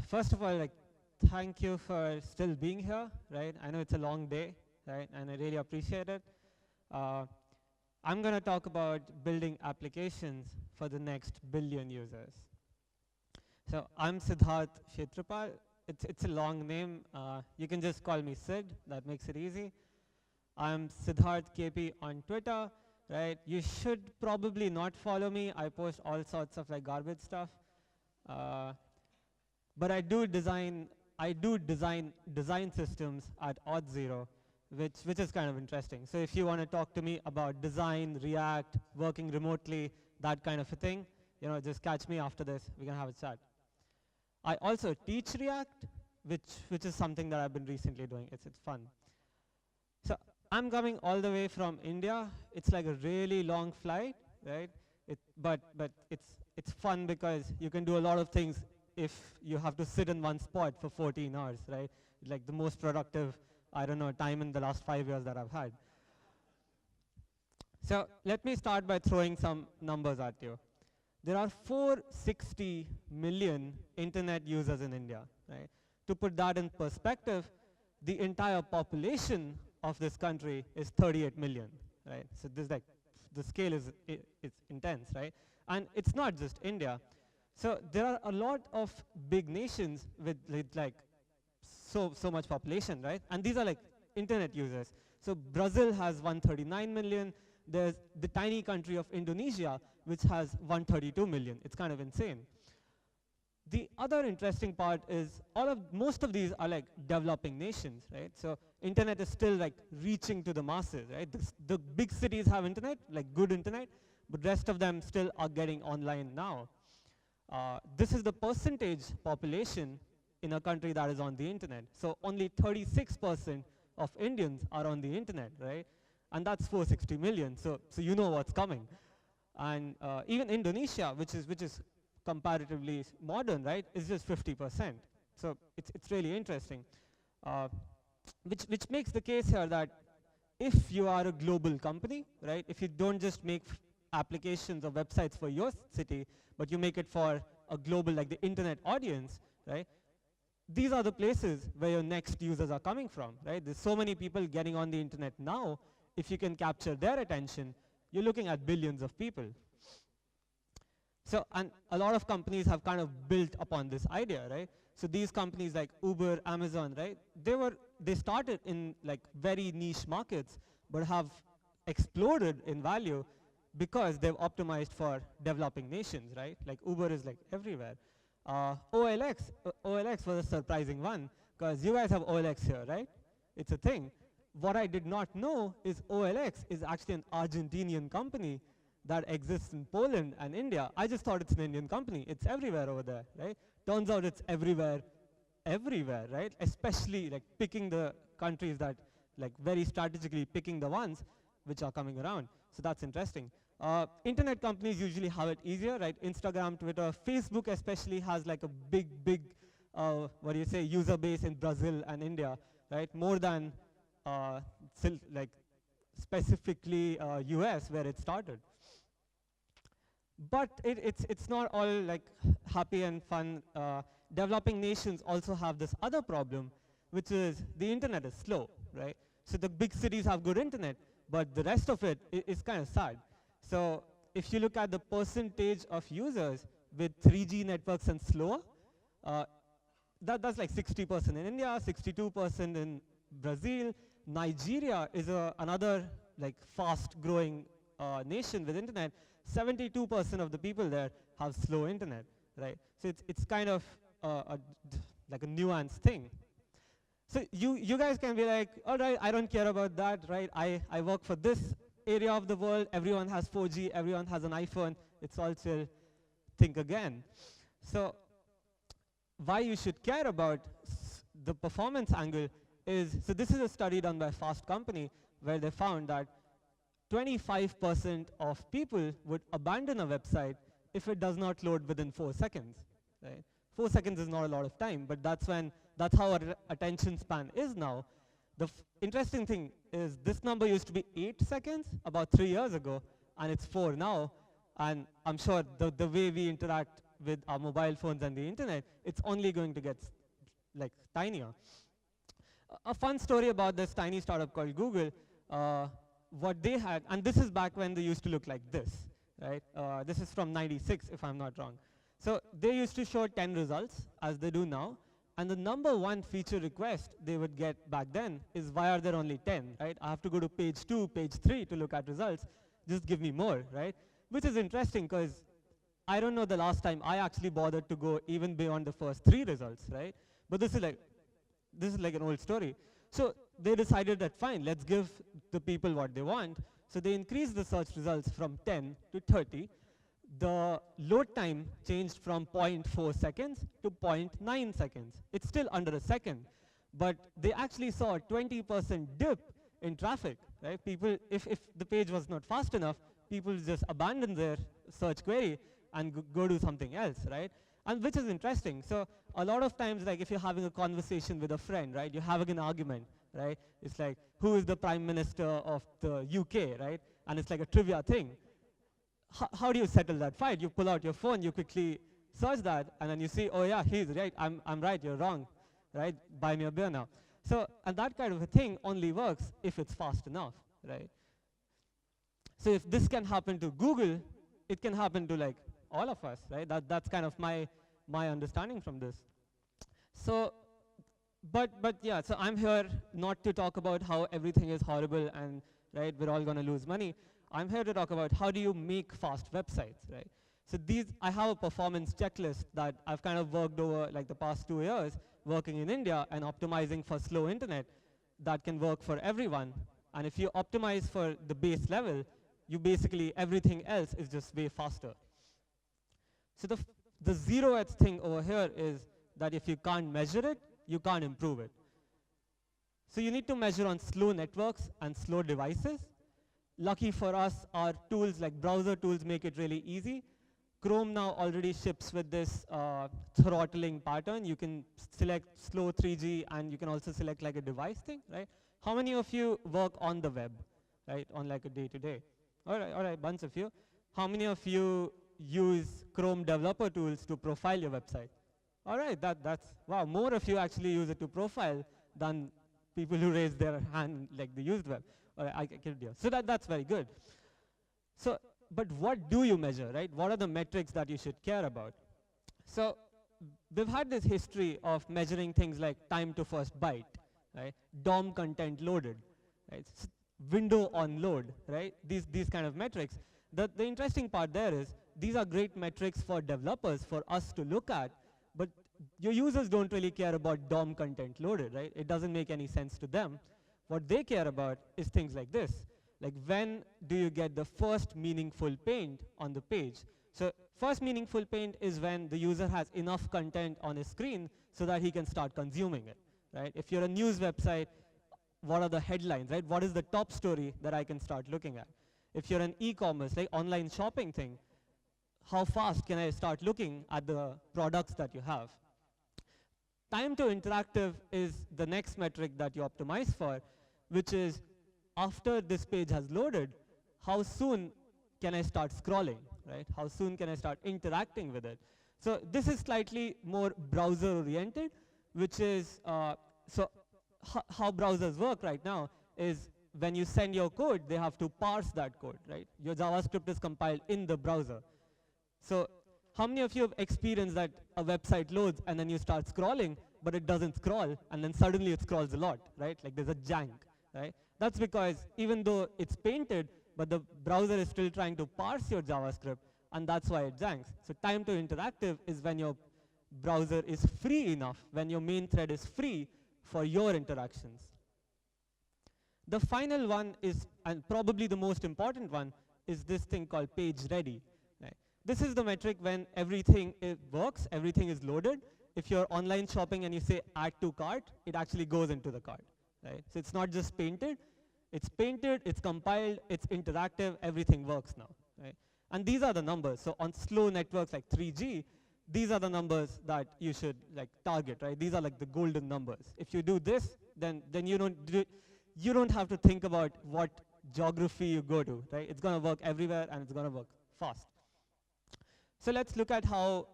First of all, thank you for still being here, right? I know it's a long day, right? And I really appreciate it. Uh, I'm going to talk about building applications for the next billion users. So I'm Siddhart Kshetrapal. It's a long name. You can just call me Sid. That makes it easy. I'm Siddhart KP on Twitter, right? You should probably not follow me. I post all sorts of garbage stuff. But I do design systems at Auth0, which is kind of interesting. So if you want to talk to me about design, React, working remotely, that kind of a thing, just catch me after this. We can have a chat. I also teach React, which is something that I've been recently doing. It's fun. So I'm coming all the way from India. It's like a really long flight, right? But it's fun because you can do a lot of things if you have to sit in one spot for 14 hours, right? Like the most productive, I don't know, time in the last 5 years that I've had. So let me start by throwing some numbers at you. There are 460 million internet users in India, right? To put that in perspective, the entire population of this country is 38 million, right? So this the scale is it's intense, right? And it's not just India. So there are a lot of big nations with so much population, right? And these are internet users. So Brazil has 139 million. There's the tiny country of Indonesia, which has 132 million. It's kind of insane. The other interesting part is most of these are developing nations, right? So internet is still reaching to the masses, right? The big cities have internet, good internet, but rest of them still are getting online now. This is the percentage population in a country that is on the internet. So only 36% of Indians are on the internet, right? And that's 460 million, so you know what's coming. And even Indonesia, which is comparatively modern, right, is just 50%. So it's really interesting. Which makes the case here that if you are a global company, right, if you don't just make applications or websites for your city, but you make it for a global, the internet audience, right, these are the places where your next users are coming from, right? There's so many people getting on the internet now. If you can capture their attention, you're looking at billions of people. So, and a lot of companies have kind of built upon this idea, right? So these companies like Uber, Amazon, right? They started in very niche markets, but have exploded in value because they've optimized for developing nations, right? Like Uber is everywhere. OLX was a surprising one because you guys have OLX here, right? It's a thing. What I did not know is OLX is actually an Argentinian company that exists in Poland and India. I just thought it's an Indian company. It's everywhere over there, right? Turns out it's everywhere, right? Especially picking the countries that, very strategically picking the ones which are coming around. So that's interesting. Internet companies usually have it easier, right? Instagram, Twitter, Facebook especially has a big, user base in Brazil and India, right? More than specifically US where it started. But it's not all happy and fun. Developing nations also have this other problem, which is the internet is slow, right? So the big cities have good internet, but the rest of it is kind of sad. So if you look at the percentage of users with 3G networks and slower, that's 60% in India, 62% in Brazil. Nigeria is another fast-growing nation with internet. 72% of the people there have slow internet, right? So it's kind of a nuanced thing. So you guys can be all right, I don't care about that, right? I work for this area of the world. Everyone has 4G. Everyone has an iPhone. It's all chill. Think again. So why you should care about the performance angle is, so this is a study done by Fast Company where they found that 25% of people would abandon a website if it does not load within 4 seconds, right? 4 seconds is not a lot of time, but that's how our attention span is now. The interesting thing is this number used to be 8 seconds about 3 years ago, and it's 4 now. And I'm sure the way we interact with our mobile phones and the internet, it's only going to get like tinier. A fun story about this tiny startup called Google, what they had, and this is back when they used to look like this, right? This is from '96, if I'm not wrong. So they used to show 10 results, as they do now, and the number one feature request they would get back then is, why are there only 10, right? I have to go to page 2, page 3 to look at results. Just give me more, right? Which is interesting, because I don't know the last time I actually bothered to go even beyond the first 3 results, right? But this is like an old story. So they decided that, fine, let's give the people what they want. So they increased the search results from 10 to 30. The load time changed from 0.4 seconds to 0.9 seconds. It's still under a second, but they actually saw a 20% dip in traffic, right? People, if the page was not fast enough, people just abandon their search query and go do something else, right? And which is interesting. So a lot of times, like if you're having a conversation with a friend, right, you're having an argument, right? It's like, who is the Prime Minister of the UK, right? And it's like a trivia thing. How do you settle that fight? You pull out your phone, you quickly search that, and then you see, oh yeah, he's right, I'm right, you're wrong, right? Buy me a beer now. So, and that kind of a thing only works if it's fast enough, right? So if this can happen to Google, it can happen to like all of us, right? That's kind of my understanding from this. So, but yeah, so I'm here not to talk about how everything is horrible and, right, we're all gonna lose money. I'm here to talk about how do you make fast websites, right? So I have a performance checklist that I've kind of worked over like the past 2 years, working in India and optimizing for slow internet that can work for everyone. And if you optimize for the base level, you basically, everything else is just way faster. So the 0th thing over here is that if you can't measure it, you can't improve it. So you need to measure on slow networks and slow devices. Lucky for us, our tools like browser tools make it really easy. Chrome now already ships with this throttling pattern. You can select slow 3G and you can also select like a device thing, right? How many of you work on the web, right, on like a day-to-day? All right, bunch of you. How many of you use Chrome developer tools to profile your website? All right, that's, wow, more of you actually use it to profile than people who raise their hand like they used web. All right, I can do. So that's very good. So, but what do you measure, right? What are the metrics that you should care about? So we've had this history of measuring things like time to first byte, right? DOM content loaded, right? Window on load, right? These kind of metrics. The interesting part there is these are great metrics for developers, for us to look at, but your users don't really care about DOM content loaded, right? It doesn't make any sense to them. What they care about is things like this. Like, when do you get the first meaningful paint on the page? So first meaningful paint is when the user has enough content on his screen so that he can start consuming it, right? If you're a news website, what are the headlines, right? What is the top story that I can start looking at? If you're an e-commerce, like online shopping thing, how fast can I start looking at the products that you have? Time to interactive is the next metric that you optimize for, which is after this page has loaded, how soon can I start scrolling, right? How soon can I start interacting with it? So this is slightly more browser-oriented, which is, so how browsers work right now is when you send your code, they have to parse that code, right? Your JavaScript is compiled in the browser. So how many of you have experienced that a website loads and then you start scrolling, but it doesn't scroll, and then suddenly it scrolls a lot, right? Like there's a jank, right? That's because even though it's painted, but the browser is still trying to parse your JavaScript, and that's why it janks. So time to interactive is when your browser is free enough, when your main thread is free for your interactions. The final one is, and probably the most important one, is this thing called page ready. Right? This is the metric when everything works, everything is loaded. If you're online shopping and you say add to cart, it actually goes into the cart. Right? So it's not just painted, it's compiled, it's interactive, everything works now. Right? And these are the numbers. So on slow networks like 3G, these are the numbers that you should like target, right? These are like the golden numbers. If you do this, then you don't have to think about what geography you go to, right? It's gonna work everywhere and it's gonna work fast. So let's look at how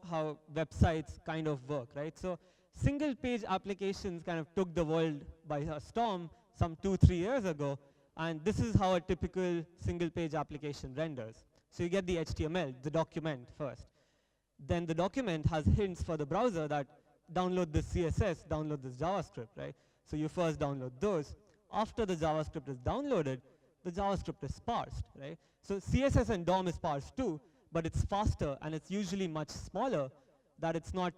websites kind of work, right? So single page applications kind of took the world by a storm some 2-3 years ago, and this is how a typical single page application renders. So you get the HTML, the document first. Then the document has hints for the browser that download this CSS, download this JavaScript, right? So you first download those. After the JavaScript is downloaded, the JavaScript is parsed, right? So CSS and DOM is parsed too, but it's faster and it's usually much smaller, that it's not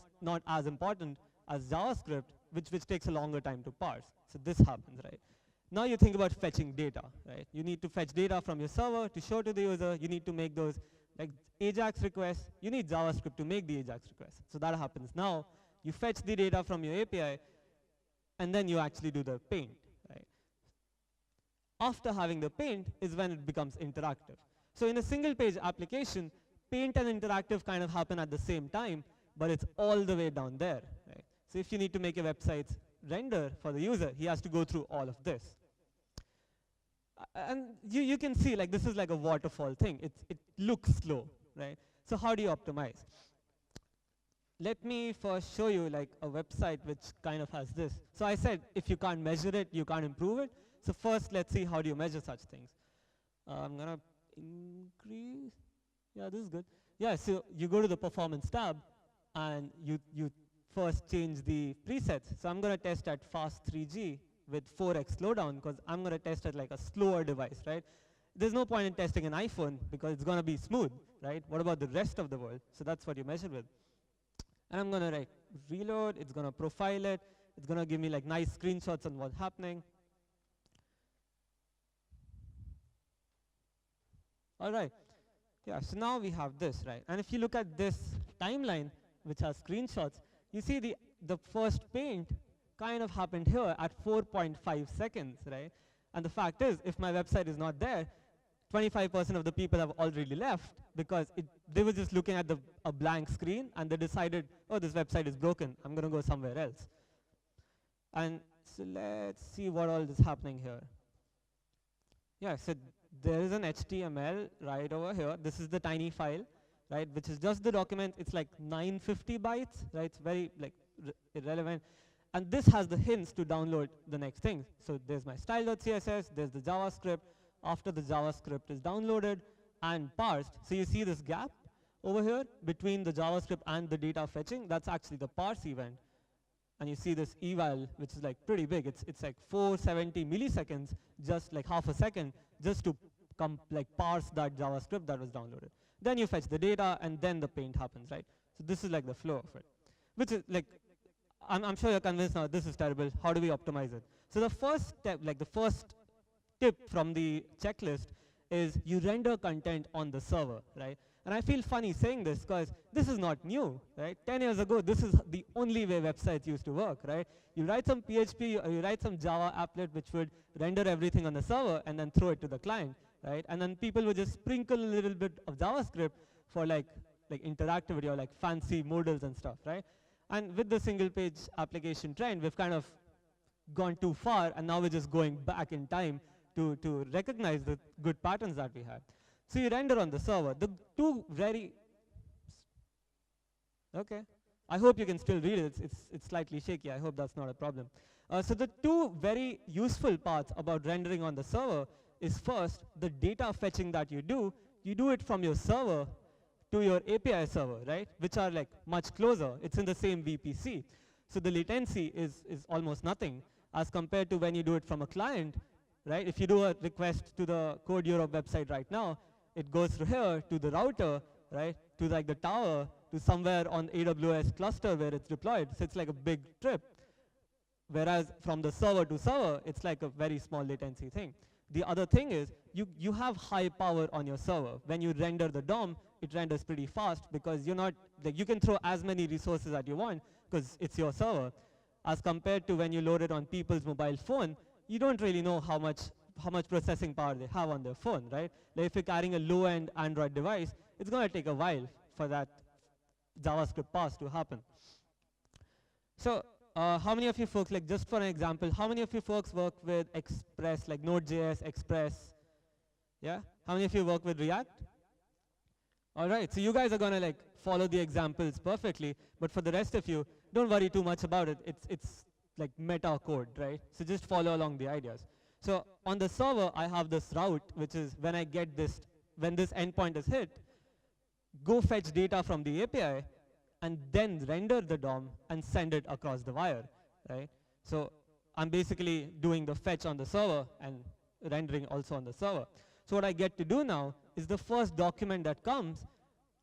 as important as JavaScript, which takes a longer time to parse. So this happens, right? Now you think about fetching data, right? You need to fetch data from your server to show to the user. You need to make those like AJAX requests. You need JavaScript to make the AJAX request. So that happens now. You fetch the data from your API, and then you actually do the paint, right? After having the paint is when it becomes interactive. So in a single page application, paint and interactive kind of happen at the same time, but it's all the way down there, right? So if you need to make a website render for the user, he has to go through all of this. And you can see, like, this is like a waterfall thing. It looks slow, right? So how do you optimize? Let me first show you like a website which kind of has this. So I said if you can't measure it, you can't improve it. So first, let's see how do you measure such things. I'm gonna increase. Yeah, this is good. Yeah, so you go to the performance tab, and you first change the presets. So I'm gonna test at fast 3G with 4x slowdown, because I'm gonna test at like a slower device, right? There's no point in testing an iPhone because it's gonna be smooth, right? What about the rest of the world? So that's what you measure with. And I'm gonna like reload, it's gonna profile it, it's gonna give me like nice screenshots on what's happening. All right, yeah, so now we have this, right? And if you look at this timeline, which has screenshots, you see the first paint kind of happened here at 4.5 seconds, right? And the fact is, if my website is not there, 25% of the people have already left because they were just looking at a blank screen and they decided, oh, this website is broken, I'm gonna go somewhere else. And so let's see what all is happening here. Yeah, so there is an HTML right over here. This is the tiny file, right, which is just the document. It's like 950 bytes, right? It's very like irrelevant. And this has the hints to download the next thing. So there's my style.css, there's the JavaScript. After the JavaScript is downloaded and parsed, so you see this gap over here between the JavaScript and the data fetching. That's actually the parse event. And you see this eval, which is like pretty big. It's like 470 milliseconds, just like half a second, just to parse that JavaScript that was downloaded. Then you fetch the data, and then the paint happens, right? So this is like the flow of it, which is like, I'm sure you're convinced now this is terrible. How do we optimize it? So the first step, like the first tip from the checklist, is you render content on the server, right? And I feel funny saying this because this is not new, right? 10 years ago, this is the only way websites used to work, right? You write some PHP or you write some Java applet which would render everything on the server and then throw it to the client, right? And then people would just sprinkle a little bit of JavaScript for like interactivity or like fancy modals and stuff, right? And with the single page application trend, we've kind of gone too far, and now we're just going back in time to recognize the good patterns that we had. So you render on the server. The two very, okay. I hope you can still read it. It's slightly shaky. I hope that's not a problem. So the two very useful parts about rendering on the server is first, the data fetching that you do it from your server to your API server, right? Which are like much closer. It's in the same VPC. So the latency is almost nothing as compared to when you do it from a client, right? If you do a request to the Code Europe website right now, it goes through here to the router, right? To like the tower, to somewhere on AWS cluster where it's deployed. So it's like a big trip. Whereas from the server to server, it's like a very small latency thing. The other thing is you have high power on your server. When you render the DOM, it renders pretty fast because you're not, like, you can throw as many resources as you want because it's your server. As compared to when you load it on people's mobile phone, you don't really know how much processing power they have on their phone, right? Like if you're carrying a low-end Android device, it's going to take a while for that JavaScript pass to happen. So how many of you folks, like just for an example, how many of you folks work with Express, like Node.js, Express? Yeah? How many of you work with React? All right, so you guys are going to like follow the examples perfectly, but for the rest of you, don't worry too much about it. It's like meta code, right? So just follow along the ideas. So on the server, I have this route, which is when I get this, when this endpoint is hit, go fetch data from the API, and then render the DOM and send it across the wire, right? So I'm basically doing the fetch on the server and rendering also on the server. So what I get to do now is the first document that comes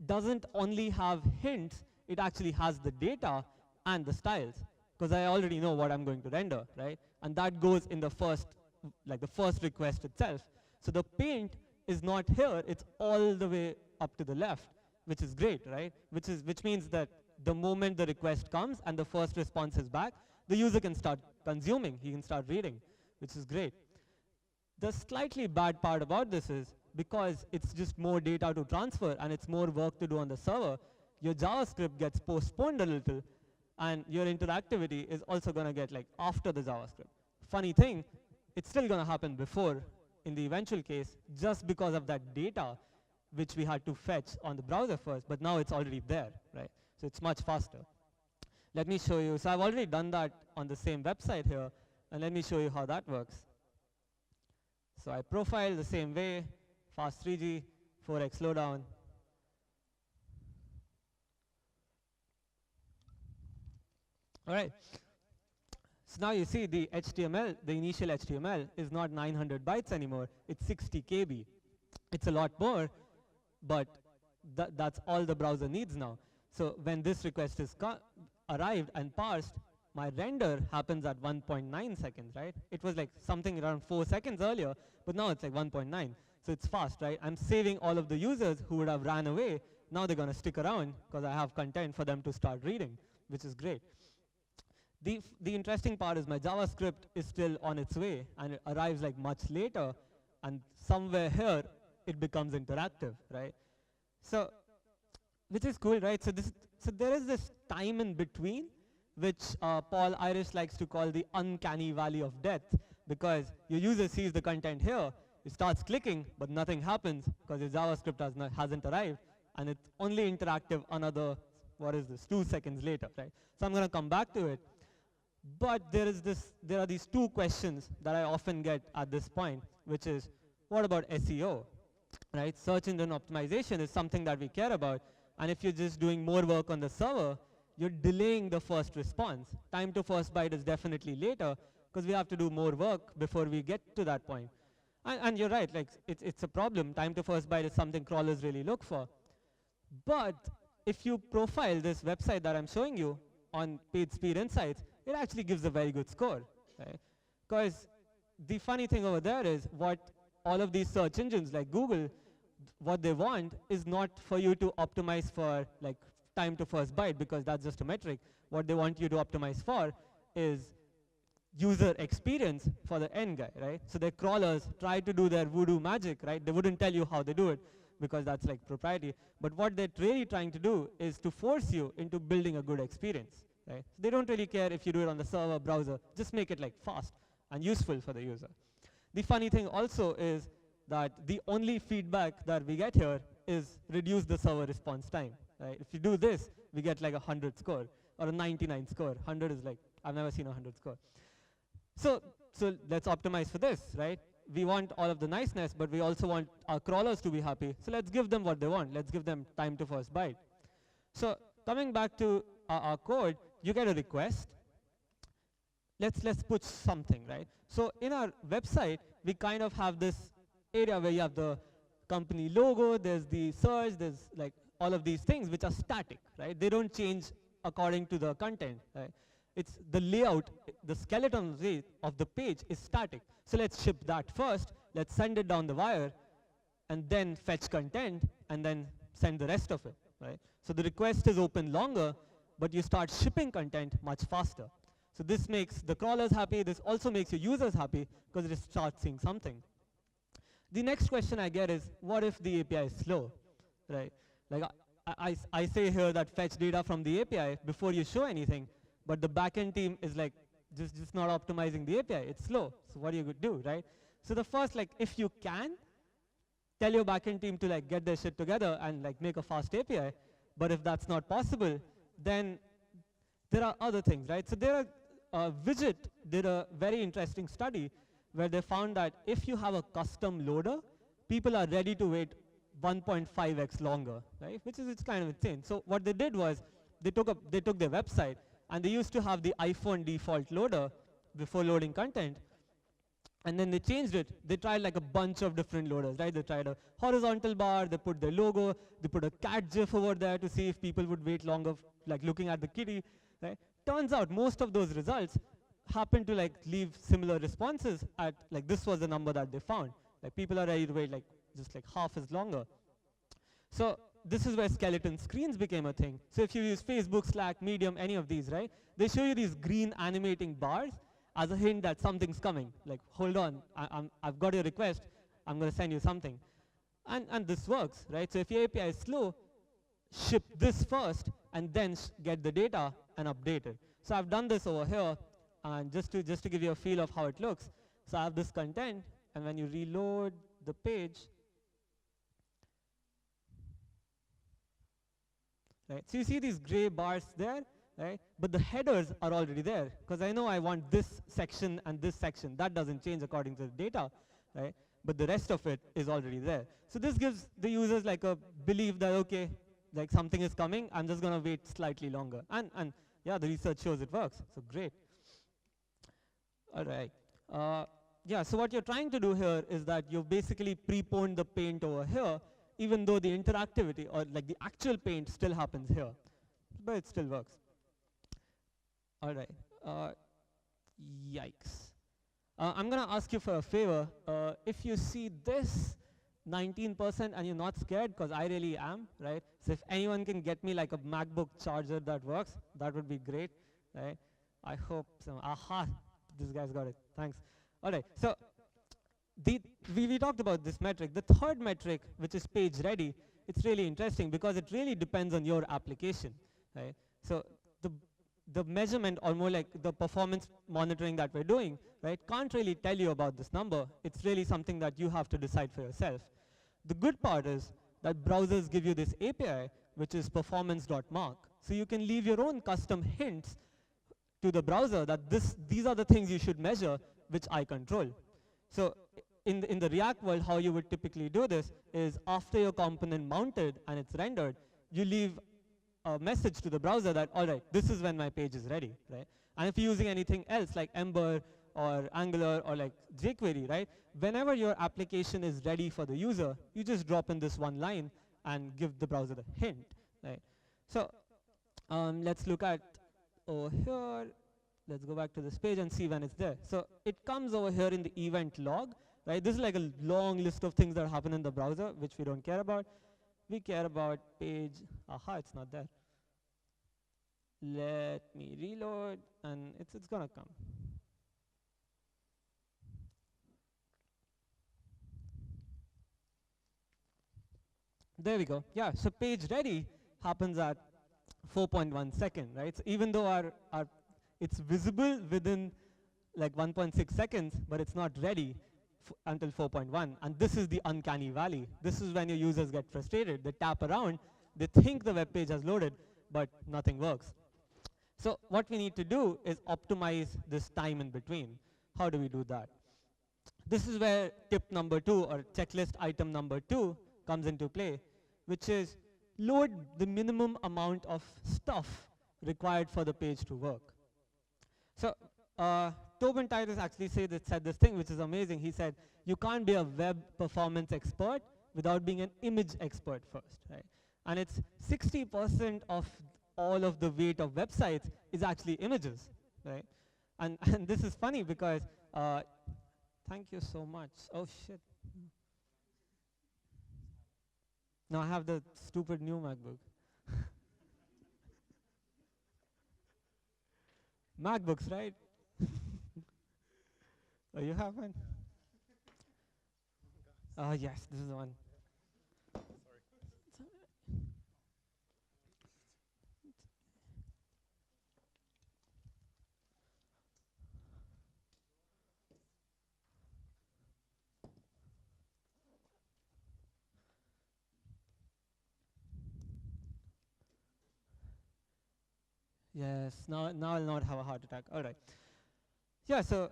doesn't only have hints, it actually has the data and the styles, because I already know what I'm going to render, right? And that goes in the first, like the first request itself. So the paint is not here, it's all the way up to the left, which is great, right? Which means that the moment the request comes and the first response is back, the user can start consuming, he can start reading, which is great. The slightly bad part about this is, because it's just more data to transfer and it's more work to do on the server, your JavaScript gets postponed a little, and your interactivity is also going to get like after the JavaScript. Funny thing, it's still going to happen before in the eventual case, just because of that data which we had to fetch on the browser first, but now it's already there, right? So it's much faster. Let me show you. So I've already done that on the same website here, and let me show you how that works. So I profile the same way, fast 3G, 4x slowdown. All right. So now you see the HTML, the initial HTML is not 900 bytes anymore, it's 60 KB. It's a lot more, but that's all the browser needs now. So when this request is arrived and parsed, my render happens at 1.9 seconds, right? It was like something around 4 seconds earlier, but now it's like 1.9. So it's fast, right? I'm saving all of the users who would have ran away. Now they're going to stick around because I have content for them to start reading, which is great. The interesting part is my JavaScript is still on its way, and it arrives like much later, and somewhere here it becomes interactive, right? So, which is cool, right? So there is this time in between, which Paul Irish likes to call the uncanny valley of death, because your user sees the content here, he starts clicking, but nothing happens because your JavaScript hasn't arrived, and it's only interactive another, 2 seconds later, right? So I'm going to come back to it. But there are these two questions that I often get at this point, which is, what about SEO, right? Search engine optimization is something that we care about, and if you're just doing more work on the server, you're delaying the first response. Time to first byte is definitely later, because we have to do more work before we get to that point. And you're right, like it's a problem. Time to first byte is something crawlers really look for. But if you profile this website that I'm showing you on Page Speed Insights, it actually gives a very good score, right? Because the funny thing over there is what all of these search engines like Google, what they want is not for you to optimize for like time to first byte, because that's just a metric. What they want you to optimize for is user experience for the end guy, right? So their crawlers try to do their voodoo magic, right? They wouldn't tell you how they do it, because that's like proprietary. But what they're really trying to do is to force you into building a good experience, right? So they don't really care if you do it on the server, browser, just make it like fast and useful for the user. The funny thing also is that the only feedback that we get here is reduce the server response time, right? If you do this, we get like a 100 score or a 99 score. 100 is like, I've never seen a 100 score. So let's optimize for this, right? We want all of the niceness, but we also want our crawlers to be happy. So let's give them what they want. Let's give them time to first byte. So coming back to our code, you get a request. Let's push something, right? So in our website, we kind of have this area where you have the company logo, there's the search, there's like all of these things which are static, right? They don't change according to the content, right? It's the layout, the skeleton of the page is static. So let's ship that first, let's send it down the wire, and then fetch content, and then send the rest of it, right? So the request is open longer, but you start shipping content much faster. So this makes the crawlers happy, this also makes your users happy, because it starts seeing something. The next question I get is, what if the API is slow, right? Like I say here that fetch data from the API before you show anything, but the backend team is like just not optimizing the API, it's slow. So what do you do, right? So the first, like, if you can, tell your backend team to like get their shit together and like make a fast API. But if that's not possible, then there are other things, right? So there are, Widget did a very interesting study where they found that if you have a custom loader, people are ready to wait 1.5x longer, right? Which is, it's kind of insane. So what they did was they took their website and they used to have the iPhone default loader before loading content, and then they changed it. They tried like a bunch of different loaders, right? They tried a horizontal bar, they put their logo, they put a cat gif over there to see if people would wait longer, like looking at the kitty, right? Turns out most of those results happen to like leave similar responses at, like, this was the number that they found. Like, people are ready to wait like just like half as longer. So this is where skeleton screens became a thing. So if you use Facebook, Slack, Medium, any of these, right? They show you these green animating bars as a hint that something's coming. Like, hold on, I've got your request, I'm gonna send you something. And this works, right? So if your API is slow, ship this first and then get the data and update it. So I've done this over here, and just to give you a feel of how it looks. So I have this content, and when you reload the page, right? So you see these gray bars there, right? But the headers are already there, because I know I want this section and this section. That doesn't change according to the data, right? But the rest of it is already there. So this gives the users like a belief that, okay, like something is coming, I'm just gonna wait slightly longer. And yeah, the research shows it works, so great. All right. Yeah, so what you're trying to do here is that you've basically preponed the paint over here, even though the interactivity or like the actual paint still happens here, but it still works. All right. Yikes. I'm gonna ask you for a favor. If you see this 19% and you're not scared, because I really am, right? So if anyone can get me like a MacBook charger that works, that would be great, right? I hope so. Aha, this guy's got it. Thanks. All right. So we talked about this metric. The third metric, which is page ready, it's really interesting because it really depends on your application, right? So the measurement, or more like the performance monitoring that we're doing, right, can't really tell you about this number. It's really something that you have to decide for yourself. The good part is that browsers give you this API, which is performance.mark. So you can leave your own custom hints to the browser that these are the things you should measure, which I control. So in the React world, how you would typically do this is after your component mounted and it's rendered, you leave a message to the browser that, all right, this is when my page is ready, right? And if you're using anything else like Ember or Angular or like jQuery, right? Whenever your application is ready for the user, you just drop in this one line and give the browser the hint, right? So let's look at over here. Let's go back to this page and see when it's there. So it comes over here in the event log, right? This is like a long list of things that happen in the browser, which we don't care about. We care about page. Aha, it's not there. Let me reload, and it's gonna come. There we go. Yeah, so page ready happens at 4.1 second, right? So even though it's visible within like 1.6 seconds, but it's not ready until 4.1. And this is the uncanny valley. This is when your users get frustrated. They tap around, they think the web page has loaded, but nothing works. So what we need to do is optimize this time in between. How do we do that? This is where tip number 2, or checklist item number 2, comes into play, which is load the minimum amount of stuff required for the page to work. So Tobin Titus actually said this thing, which is amazing. He said, you can't be a web performance expert without being an image expert first, right? And it's 60% of all of the weight of websites is actually images, right? And this is funny because, thank you so much. Oh shit. No, I have the stupid new MacBook. MacBooks, right? Oh, you have one? Oh, yes, this is the one. Yes, now I'll not have a heart attack. All right. Yeah, so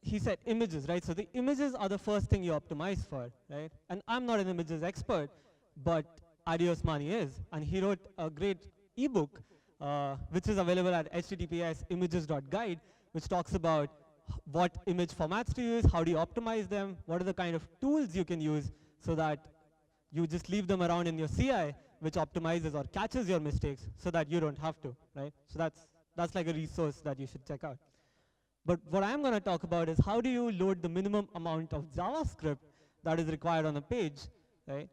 he said images, right? So the images are the first thing you optimize for, right? And I'm not an images expert, but Adios Mani is. And he wrote a great ebook, which is available at https://images.guide, which talks about what image formats to use, how do you optimize them, what are the kind of tools you can use so that you just leave them around in your CI, which optimizes or catches your mistakes so that you don't have to, right? So that's like a resource that you should check out. But what I'm going to talk about is how do you load the minimum amount of JavaScript that is required on a page, right?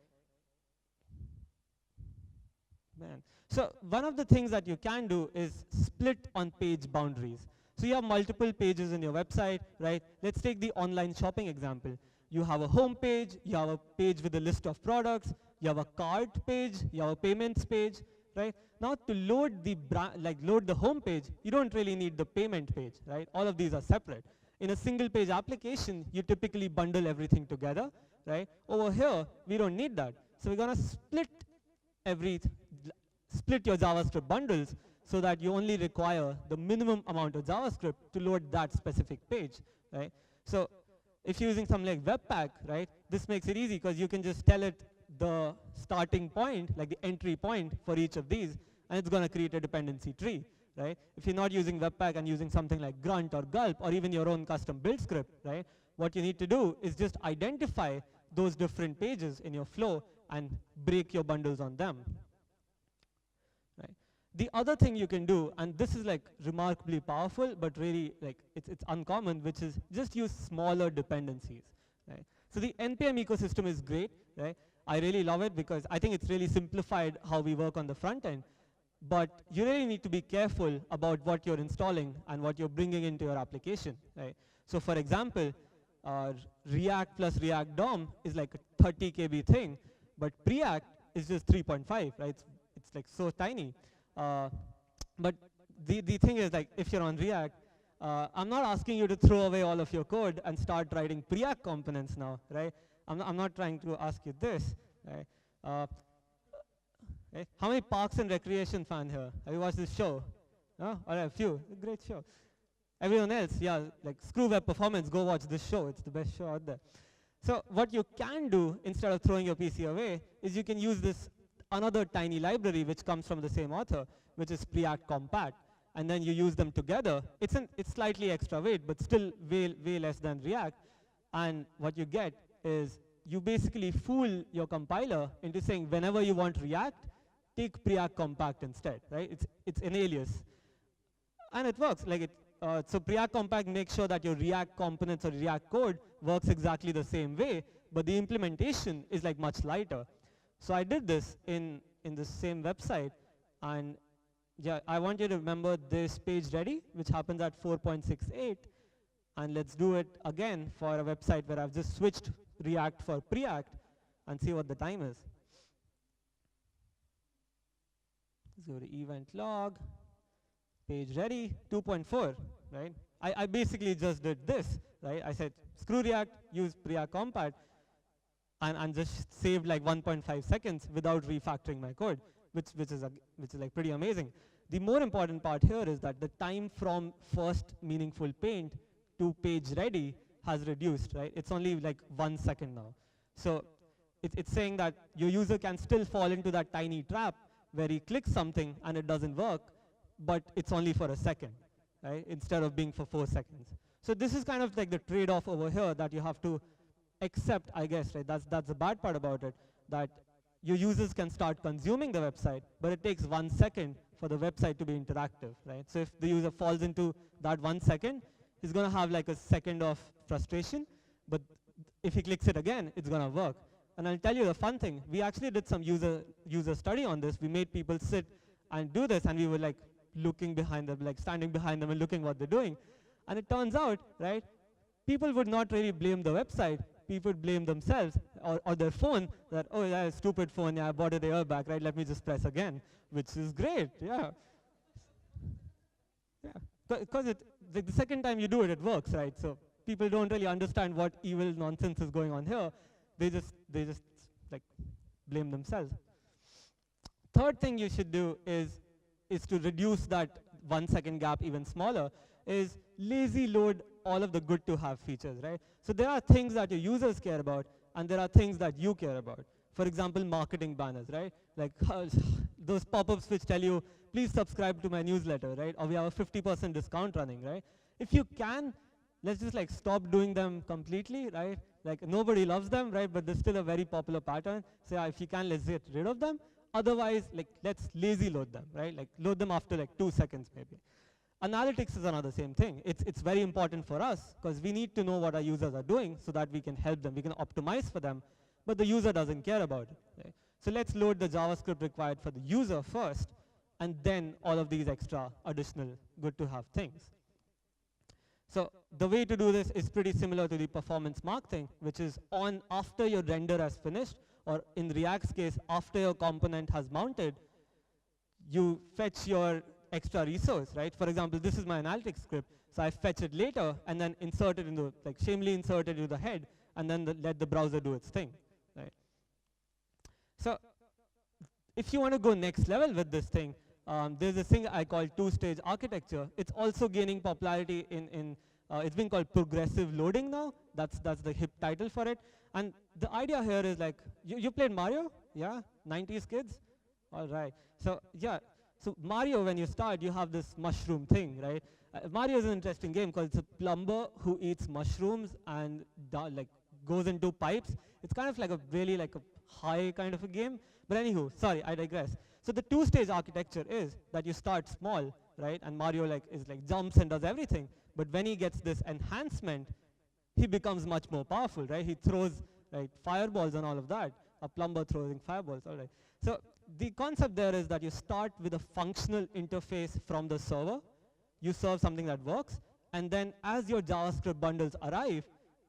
Man. So one of the things that you can do is split on page boundaries. So you have multiple pages in your website, right? Let's take the online shopping example. You have a home page, you have a page with a list of products, you have a cart page, you have a payments page, right? Now to load the load the home page, you don't really need the payment page, right? All of these are separate. In a single page application, you typically bundle everything together, right? Over here, we don't need that. So we're gonna split your JavaScript bundles so that you only require the minimum amount of JavaScript to load that specific page, right? So if you're using something like Webpack, right, this makes it easy because you can just tell it the starting point, like the entry point for each of these, and it's going to create a dependency tree, right? If you're not using Webpack and using something like Grunt or Gulp or even your own custom build script, right, what you need to do is just identify those different pages in your flow and break your bundles on them, right? The other thing you can do, and this is like remarkably powerful, but really like it's uncommon, which is just use smaller dependencies, right? So the NPM ecosystem is great, right? I really love it because I think it's really simplified how we work on the front end. But you really need to be careful about what you're installing and what you're bringing into your application, right? So for example, React plus React DOM is like a 30 KB thing, but Preact is just 3.5, right? It's like so tiny. But the thing is, like, if you're on React, I'm not asking you to throw away all of your code and start writing Preact components now, right? I'm not trying to ask you this, right? How many Parks and Recreation fan here? Have you watched this show? No? All right, a few. Great show. Everyone else, yeah, like screw web performance, go watch this show. It's the best show out there. So what you can do instead of throwing your PC away is you can use this another tiny library which comes from the same author, which is Preact Compat, and then you use them together. It's slightly extra weight, but still way less than React. And what you get is you basically fool your compiler into saying whenever you want React, take Preact Compact instead, right? It's an alias, and it works. Like it. So Preact Compact makes sure that your React components or React code works exactly the same way, but the implementation is like much lighter. So I did this in the same website, and yeah, I want you to remember this page ready, which happens at 4.68, and let's do it again for a website where I've just switched React for Preact and see what the time is. Let's go to event log, page ready, 2.4, right? I basically just did this, right? I said screw React, use Preact Compat, and just saved like 1.5 seconds without refactoring my code, which is like pretty amazing. The more important part here is that the time from first meaningful paint to page ready has reduced, right? It's only like 1 second now. So it's saying that your user can still fall into that tiny trap where he clicks something and it doesn't work, but it's only for a second, right? Instead of being for 4 seconds. So this is kind of like the trade-off over here that you have to accept, I guess, right? That's the bad part about it, that your users can start consuming the website, but it takes 1 second for the website to be interactive, right? So if the user falls into that 1 second, he's gonna have like a second of frustration, but if he clicks it again, it's gonna work. And I'll tell you the fun thing, we actually did some user study on this. We made people sit and do this, and we were like looking behind them, like standing behind them and looking what they're doing. And it turns out, right, people would not really blame the website, people would blame themselves or their phone, that, oh yeah, stupid phone, yeah, I bought it a year back, right, let me just press again, which is great, yeah. Yeah, because the second time you do it, it works, right? So people don't really understand what evil nonsense is going on here. They just like blame themselves. Third thing you should do is to reduce that 1 second gap even smaller, is lazy load all of the good to have features, right? So there are things that your users care about, and there are things that you care about. For example, marketing banners, right? Like those pop-ups which tell you, please subscribe to my newsletter, right? Or we have a 50% discount running, right? If you can, let's just like stop doing them completely, right? Like nobody loves them, right? But there's still a very popular pattern. So yeah, if you can, let's get rid of them. Otherwise, like let's lazy load them, right? Like load them after like 2 seconds maybe. Analytics is another same thing. It's very important for us because we need to know what our users are doing so that we can help them. We can optimize for them, but the user doesn't care about it. Right? So let's load the JavaScript required for the user first, and then all of these extra additional good to have things. So the way to do this is pretty similar to the performance mark thing, which is on after your render has finished, or in React's case, after your component has mounted, you fetch your extra resource, right? For example, this is my analytics script, so I fetch it later and then insert it into, like shamelessly insert it into the head, and then let the browser do its thing, right? So if you want to go next level with this thing, there's this thing I call two-stage architecture. It's also gaining popularity it's been called progressive loading now. That's the hip title for it. And the idea here is like, you played Mario? Yeah, 90s kids? All right. So yeah, so Mario, when you start, you have this mushroom thing, right? Mario is an interesting game because it's a plumber who eats mushrooms and like goes into pipes. It's kind of like a really like a high kind of a game. But anywho, sorry, I digress. So the two-stage architecture is that you start small, right? And Mario is like jumps and does everything. But when he gets this enhancement, he becomes much more powerful, right? He throws like fireballs and all of that. A plumber throwing fireballs, all right. So the concept there is that you start with a functional interface from the server. You serve something that works, and then as your JavaScript bundles arrive,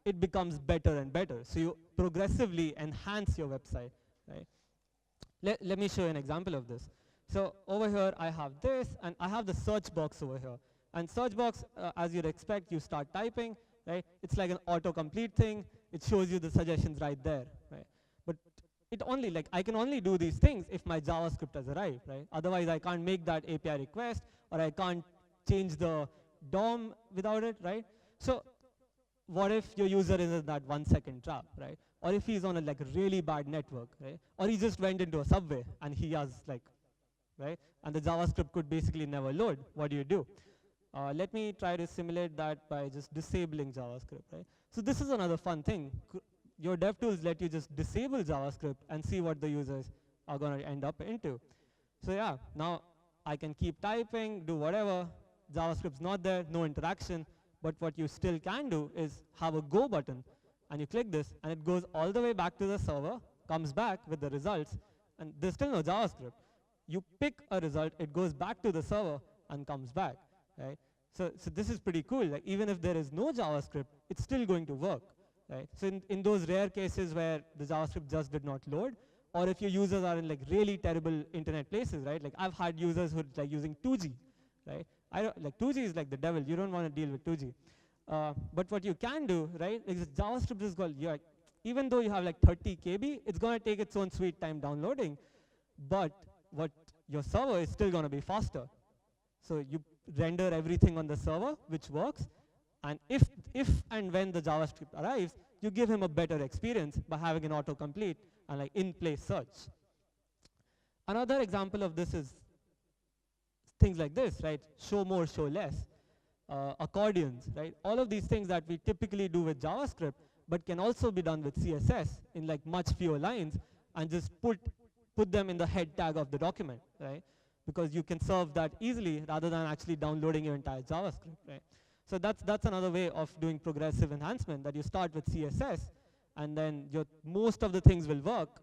it becomes better and better. So you progressively enhance your website, right? Let me show you an example of this. So over here I have this, and I have the search box over here. And search box, as you'd expect, you start typing, right? It's like an autocomplete thing. It shows you the suggestions right there, right? But it only, like, I can only do these things if my JavaScript has arrived, right? Otherwise, I can't make that API request, or I can't change the DOM without it, right? So what if your user is in that 1 second trap, right? Or if he's on a like really bad network, right? Or he just went into a subway and he has like, right? And the JavaScript could basically never load. What do you do? Let me try to simulate that by just disabling JavaScript, right? So this is another fun thing. Your DevTools let you just disable JavaScript and see what the users are going to end up into. So yeah, now I can keep typing, do whatever. JavaScript's not there, no interaction. But what you still can do is have a go button, and you click this, and it goes all the way back to the server, comes back with the results, and there's still no JavaScript. You pick a result, it goes back to the server, and comes back, right? So this is pretty cool. Like, even if there is no JavaScript, it's still going to work, right? So in those rare cases where the JavaScript just did not load, or if your users are in like really terrible internet places, right? Like I've had users who are like using 2G, right? Like 2G is like the devil. You don't want to deal with 2G. But what you can do, right, is JavaScript is called, even though you have like 30 KB, it's going to take its own sweet time downloading. But what your server is still going to be faster. So you render everything on the server, which works. And if and when the JavaScript arrives, you give him a better experience by having an autocomplete and like in-place search. Another example of this is things like this, right? Show more, show less. Accordions, right? All of these things that we typically do with JavaScript, but can also be done with CSS in like much fewer lines, and just put them in the head tag of the document, right? Because you can serve that easily rather than actually downloading your entire JavaScript, right? So that's another way of doing progressive enhancement, that you start with CSS, and then most of the things will work,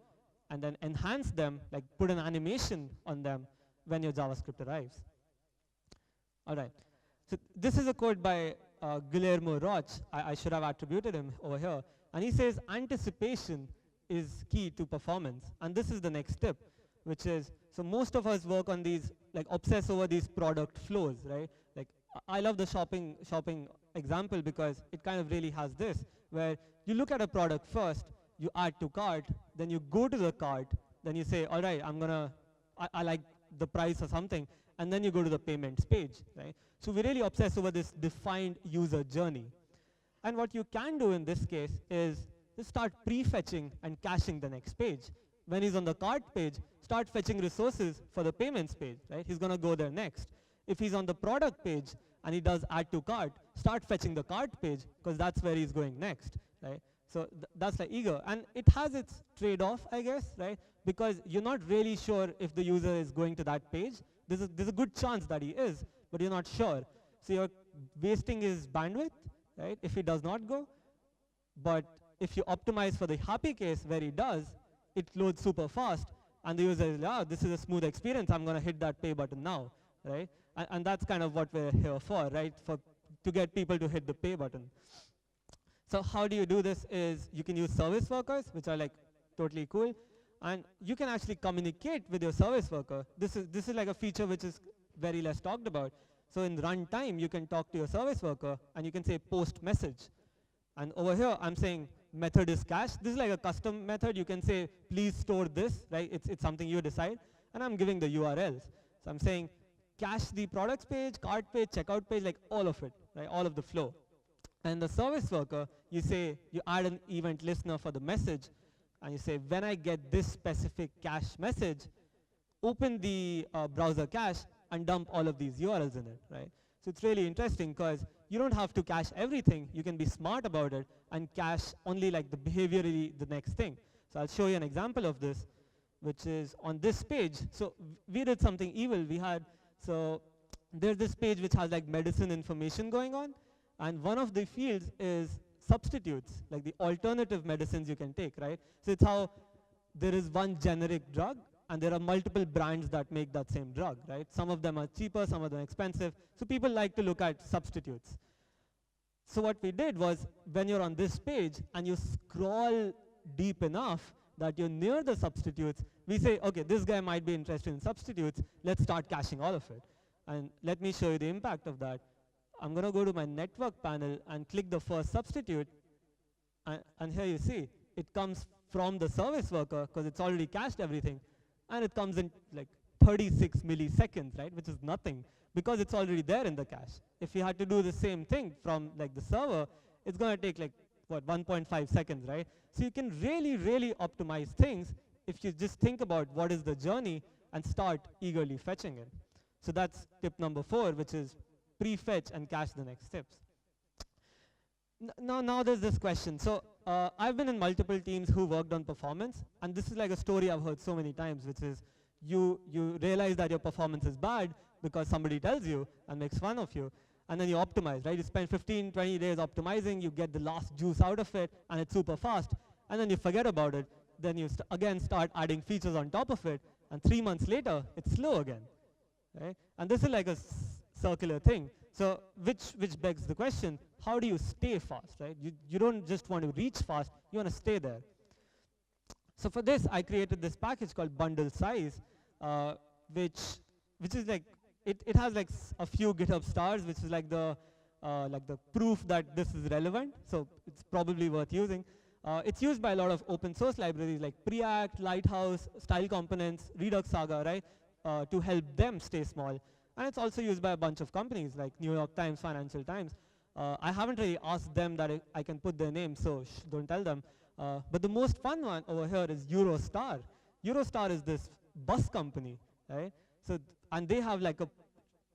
and then enhance them, like put an animation on them when your JavaScript arrives. All right. So this is a quote by Guillermo Roch. I should have attributed him over here. And he says, anticipation is key to performance. And this is the next tip, which is, so most of us work on these, like obsess over these product flows, right? Like I love the shopping example because it kind of really has this, where you look at a product first, you add to cart, then you go to the cart, then you say, all right, I like the price or something, and then you go to the payments page, right? So we really obsess over this defined user journey. And what you can do in this case is just start prefetching and caching the next page. When he's on the cart page, start fetching resources for the payments page, right? He's going to go there next. If he's on the product page and he does add to cart, start fetching the cart page, because that's where he's going next, right? So that's like eager. And it has its trade-off, I guess, right? Because you're not really sure if the user is going to that page. There's a good chance that he is, but you're not sure. So you're wasting his bandwidth, right, if he does not go. But if you optimize for the happy case where he does, it loads super fast, and the user is like, this is a smooth experience, I'm going to hit that pay button now, right? And that's kind of what we're here for, right, to get people to hit the pay button. So how do you do this is you can use service workers, which are like totally cool, and you can actually communicate with your service worker. This is like a feature which is very less talked about. So in runtime, you can talk to your service worker, and you can say post message. And over here, I'm saying method is cache. This is like a custom method. You can say, please store this, right? It's something you decide. And I'm giving the URLs. So I'm saying cache the products page, cart page, checkout page, like all of it, right? All of the flow. And the service worker, you say, you add an event listener for the message, and you say, when I get this specific cache message, open the browser cache and dump all of these URLs in it, right? So it's really interesting because you don't have to cache everything. You can be smart about it and cache only like the behaviorally the next thing. So I'll show you an example of this, which is on this page. So we did something evil. So there's this page which has like medicine information going on, and one of the fields is substitutes, like the alternative medicines you can take, right? So it's how there is one generic drug, and there are multiple brands that make that same drug, right? Some of them are cheaper, some of them are expensive. So people like to look at substitutes. So what we did was, when you're on this page and you scroll deep enough that you're near the substitutes, we say, okay, this guy might be interested in substitutes. Let's start caching all of it. And let me show you the impact of that. I'm going to go to my network panel and click the first substitute. And here you see, it comes from the service worker because it's already cached everything. And it comes in like 36 milliseconds, right, which is nothing because it's already there in the cache. If you had to do the same thing from like the server, it's going to take like, what, 1.5 seconds, right? So you can really, really optimize things if you just think about what is the journey and start eagerly fetching it. So that's tip number 4, which is prefetch and cache the next steps. Now there's this question. So I've been in multiple teams who worked on performance, and this is like a story I've heard so many times, which is you realize that your performance is bad because somebody tells you and makes fun of you, and then you optimize, right? You spend 15, 20 days optimizing, you get the last juice out of it, and it's super fast, and then you forget about it. Then you again start adding features on top of it, and 3 months later, it's slow again, right? And this is like a circular thing. So which begs the question, how do you stay fast, right? You don't just want to reach fast, you want to stay there. So for this, I created this package called bundle size, which is like, it has like a few GitHub stars, which is like the proof that this is relevant, so it's probably worth using. It's used by a lot of open source libraries like Preact, Lighthouse, Style Components, Redux Saga, right, to help them stay small. And it's also used by a bunch of companies like New York Times, Financial Times. I haven't really asked them that I can put their name, so don't tell them. But the most fun one over here is Eurostar. Eurostar is this bus company, right? So and they have like a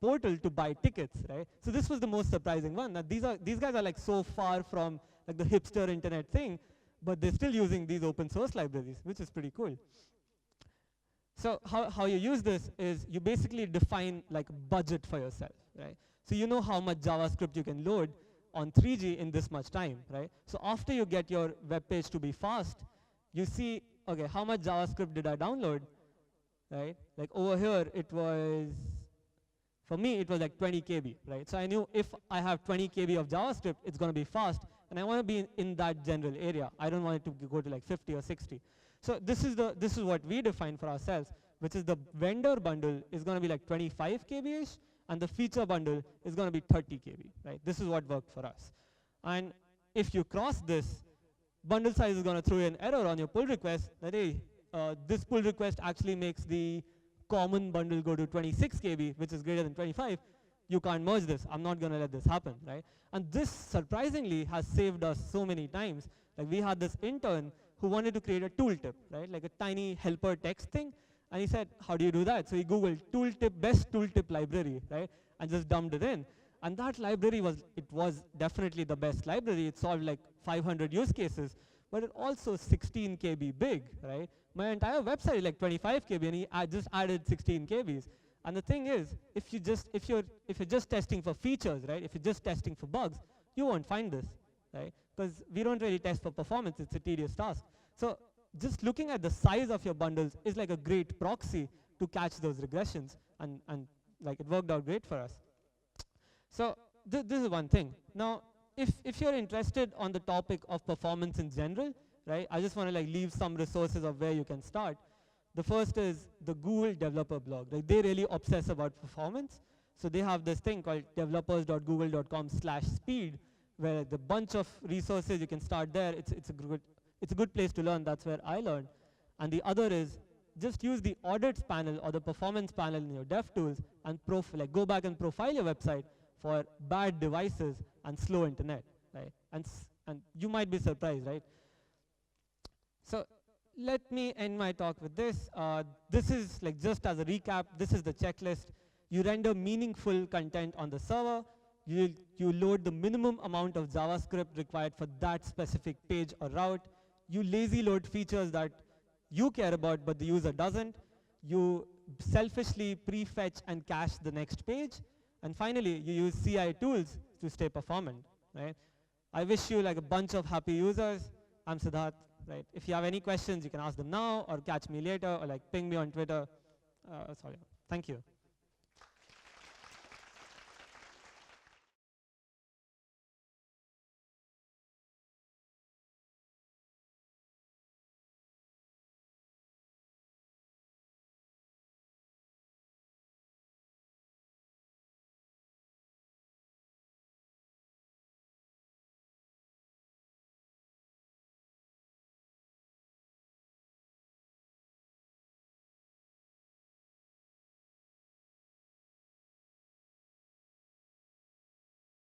portal to buy tickets, right? So this was the most surprising one. That these guys are like so far from like the hipster internet thing, but they're still using these open source libraries, which is pretty cool. So how you use this is you basically define like a budget for yourself, right? So you know how much JavaScript you can load on 3G in this much time, right? So after you get your web page to be fast, you see, okay, how much JavaScript did I download, right? Like over here, it was, for me, it was like 20 KB, right? So I knew if I have 20 KB of JavaScript, it's going to be fast, and I want to be in that general area. I don't want it to go to like 50 or 60. So this is what we define for ourselves, which is the vendor bundle is going to be like 25 KB-ish, and the feature bundle is going to be 30 KB, right? This is what worked for us. And if you cross this, bundle size is going to throw you an error on your pull request that, hey, this pull request actually makes the common bundle go to 26 KB, which is greater than 25, you can't merge this. I'm not going to let this happen, right? And this surprisingly has saved us so many times. Like we had this intern who wanted to create a tooltip, right? Like a tiny helper text thing. And he said, how do you do that? So he Googled tooltip, best tooltip library, right? And just dumped it in. And that library was definitely the best library. It solved like 500 use cases, but it also 16 KB big, right? My entire website is like 25 KB, and he just added 16 KBs. And the thing is, if you're just testing for features, right? If you're just testing for bugs, you won't find this, right? Because we don't really test for performance. It's a tedious task. So just looking at the size of your bundles is like a great proxy to catch those regressions, and like it worked out great for us. So this is one thing. Now, if you're interested on the topic of performance in general, right? I just want to like leave some resources of where you can start. The first is the Google developer blog. Like they really obsess about performance. So they have this thing called developers.google.com/speed, where the bunch of resources you can start there. It's a good place to learn. That's where I learned. And the other is just use the audits panel or the performance panel in your DevTools and go back and profile your website for bad devices and slow internet, right? And you might be surprised, right? So let me end my talk with this. This is like just as a recap, this is the checklist. You render meaningful content on the server. You load the minimum amount of JavaScript required for that specific page or route. You lazy load features that you care about but the user doesn't. You selfishly prefetch and cache the next page. And finally, you use CI tools to stay performant, right? I wish you like a bunch of happy users. I'm Siddhart, right? If you have any questions, you can ask them now or catch me later or like ping me on Twitter. Sorry. Thank you.